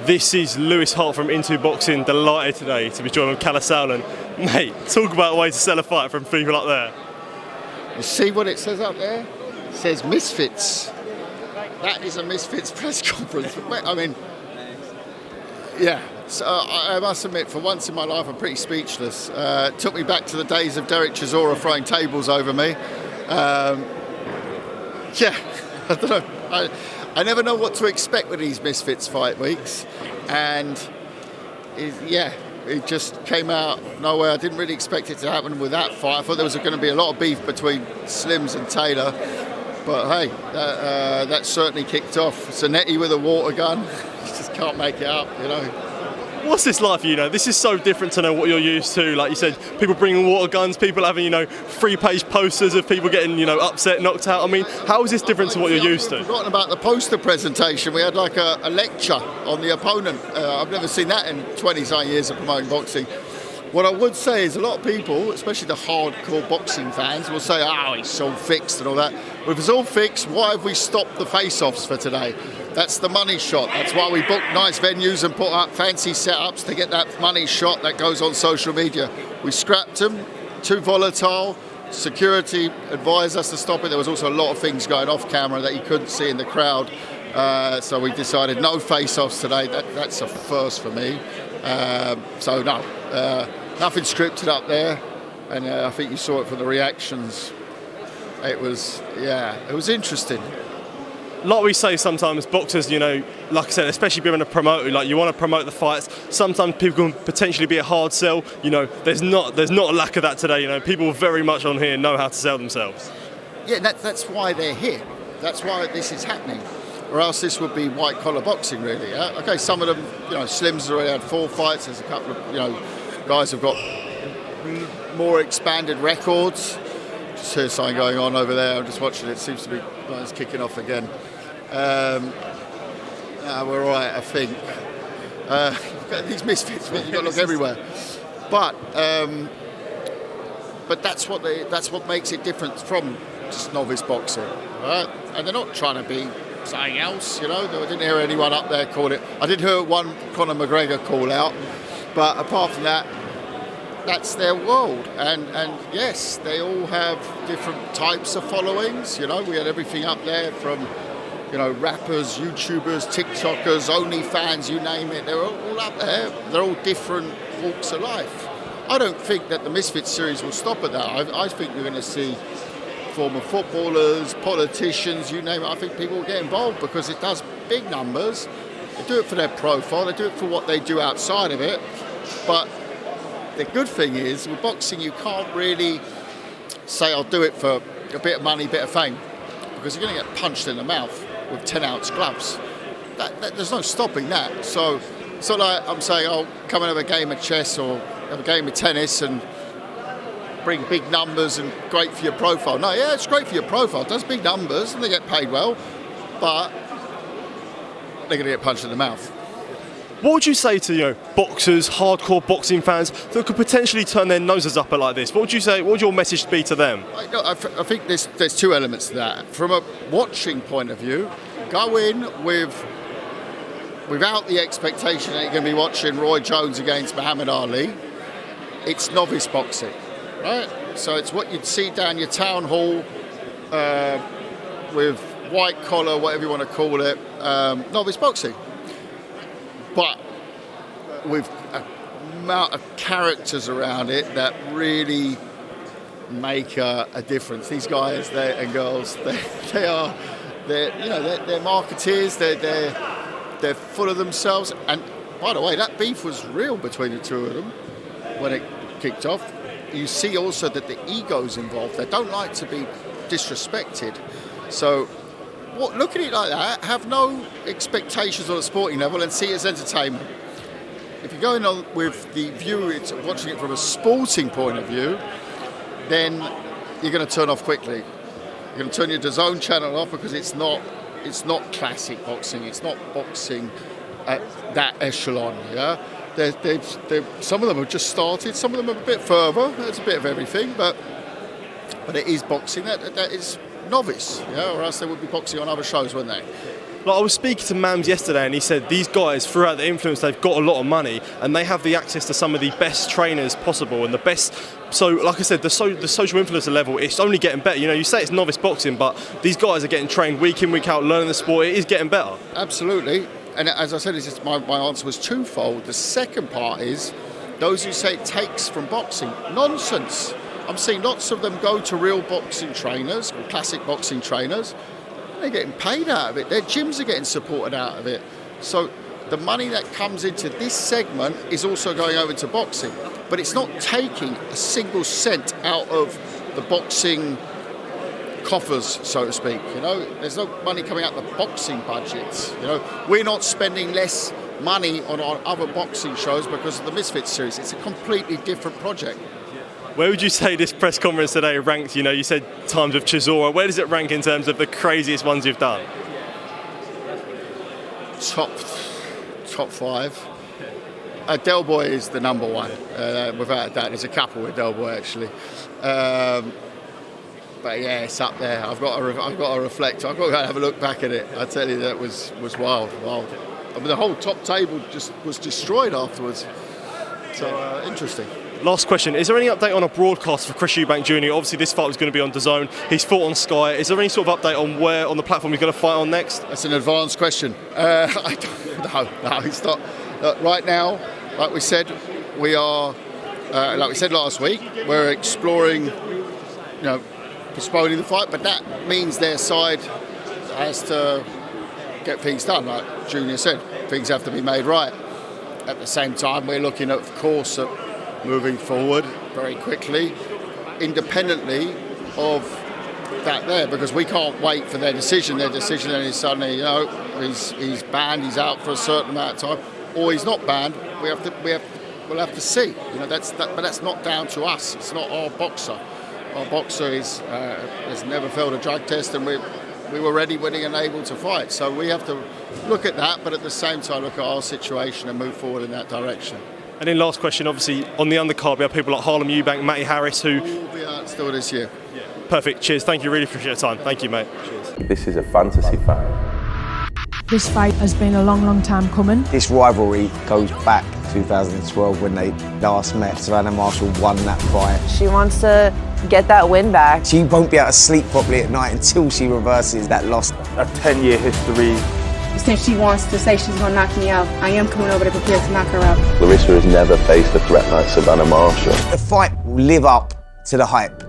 This is Lewis Hart from Into Boxing, delighted today to be joined with Kalle Sauerland. Mate, talk about a way to sell a fight from people up there. You see what it says up there? It says MisFits. That is a MisFits press conference. I mean, yeah. So I must admit, for once in my life, I'm pretty speechless. It took me back to the days of Derek Chisora throwing tables over me. Yeah, I don't know. I never know what to expect with these MisFits fight weeks. And it just came out of nowhere. I didn't really expect it to happen with that fight. I thought there was going to be a lot of beef between Slims and Taylor. But hey, that certainly kicked off. Zanetti with a water gun. You just can't make it up, you know. What's this like for you? This is so different to what you're used to. Like you said, people bringing water guns, people having, free-page posters of people getting, upset, knocked out. I mean, how is this different to what you're used to? I've forgotten about the poster presentation. We had like a lecture on the opponent. I've never seen that in 20-something years of promoting boxing. What I would say is a lot of people, especially the hardcore boxing fans, will say, oh, it's all fixed and all that. Well, if it's all fixed, why have we stopped the face-offs for today? That's the money shot. That's why we book nice venues and put up fancy setups to get that money shot that goes on social media. We scrapped them, too volatile. Security advised us to stop it. There was also a lot of things going off camera that you couldn't see in the crowd. So we decided no face-offs today. That's a first for me. So no, nothing scripted up there. And I think you saw it from the reactions. It was interesting. Like we say sometimes, boxers, like I said, especially being a promoter, you want to promote the fights. Sometimes people can potentially be a hard sell. There's not a lack of that today. People very much on here know how to sell themselves. Yeah, that's why they're here. That's why this is happening. Or else this would be white collar boxing, really. Yeah? Okay, some of them, Slim's already had 4 fights. There's a couple of, guys have got more expanded records. Just hear something going on over there. I'm just watching it. Seems to be it's kicking off again. We're all right, I think. These MisFits, you've got to look everywhere. But that's what makes it different from just novice boxing, right? And they're not trying to be something else, I didn't hear anyone up there call it. I did hear one Conor McGregor call out, but apart from that, that's their world. And yes, they all have different types of followings. We had everything up there from, rappers, YouTubers, TikTokers, OnlyFans, you name it. They're all up there. They're all different walks of life. I don't think that the MisFits series will stop at that. I think you're going to see former footballers, politicians, you name it. I think people will get involved because it does big numbers. They do it for their profile. They do it for what they do outside of it. But the good thing is, with boxing, you can't really say, I'll do it for a bit of money, a bit of fame, because you're going to get punched in the mouth with 10-ounce gloves. There's no stopping that. So it's not like I'm saying, I'll come and have a game of chess or have a game of tennis and bring big numbers and great for your profile. No, yeah, it's great for your profile. It does big numbers and they get paid well, but they're going to get punched in the mouth. What would you say to boxers, hardcore boxing fans that could potentially turn their noses up at like this? What would you say? What would your message be to them? I think there's 2 elements to that. From a watching point of view, go in without the expectation that you're going to be watching Roy Jones against Muhammad Ali. It's novice boxing, right? So it's what you'd see down your town hall with white collar, whatever you want to call it, novice boxing. But with an amount of characters around it that really make a difference. These guys and girls, they're marketeers. They're full of themselves. And by the way, that beef was real between the 2 of them when it kicked off. You see also that the ego's involved. They don't like to be disrespected. So look at it like that, have no expectations on a sporting level and see it as entertainment. If you're going on with the view, it's watching it from a sporting point of view, then you're going to turn off quickly. You're going to turn your DAZN channel off because it's not classic boxing. It's not boxing at that echelon. Yeah, some of them have just started. Some of them are a bit further. There's a bit of everything, but it is boxing. That is novice, or else they would be boxing on other shows, wouldn't they? Like, I was speaking to Mams yesterday, and he said these guys, throughout the influence, they've got a lot of money, and they have the access to some of the best trainers possible, and the best. So, like I said, the social influencer level, it's only getting better. You know, you say it's novice boxing, but these guys are getting trained week in, week out, learning the sport. It is getting better. Absolutely. And as I said, it's just my answer was twofold. The second part is those who say it takes from boxing. Nonsense. I'm seeing lots of them go to real boxing trainers, or classic boxing trainers. They're getting paid out of it. Their gyms are getting supported out of it. So the money that comes into this segment is also going over to boxing. But it's not taking a single cent out of the boxing coffers, so to speak. You know, there's no money coming out of the boxing budgets. You know, we're not spending less money on our other boxing shows because of the MisFits series. It's a completely different project. Where would you say this press conference today ranks? You know, you said times with Chisora. Where does it rank in terms of the craziest ones you've done? Top 5. Del Boy is the number one, without a doubt. There's a couple with Del Boy actually, but yeah, it's up there. I've got to reflect. I've got to have a look back at it. I tell you, that was wild. I mean, the whole top table just was destroyed afterwards. So interesting. Last question, is there any update on a broadcast for Chris Eubank Jr? Obviously this fight was going to be on DAZN, he's fought on Sky. Is there any sort of update on where on the platform he's going to fight on next? That's an advanced question. I don't, no, it's not. Right now, like we said, we are, like we said last week, we're exploring, you know, postponing the fight, but that means their side has to get things done. Like Junior said, things have to be made right. At the same time, we're looking, of course, at moving forward very quickly, independently of that there, because we can't wait for their decision. Their decision then is suddenly, you know, he's banned, he's out for a certain amount of time, or he's not banned. We'll have to see. You know, but that's not down to us. It's not our boxer. Our boxer has never failed a drug test, and we were ready, willing, and able to fight. So we have to look at that, but at the same time look at our situation and move forward in that direction. And then last question, obviously, on the undercard, we have people like Harlem Eubank, Matty Harris, who... will be out still this year. Yeah. Perfect. Cheers. Thank you. Really appreciate your time. Thank you, mate. Cheers. This is a fantasy fight. This fight has been a long, long time coming. This rivalry goes back 2012 when they last met. Savannah Marshall won that fight. She wants to get that win back. She won't be able to sleep properly at night until she reverses that loss. A 10-year history. Since she wants to say she's going to knock me out, I am coming over to prepare to knock her out. Larissa has never faced a threat like Savannah Marshall. The fight will live up to the hype.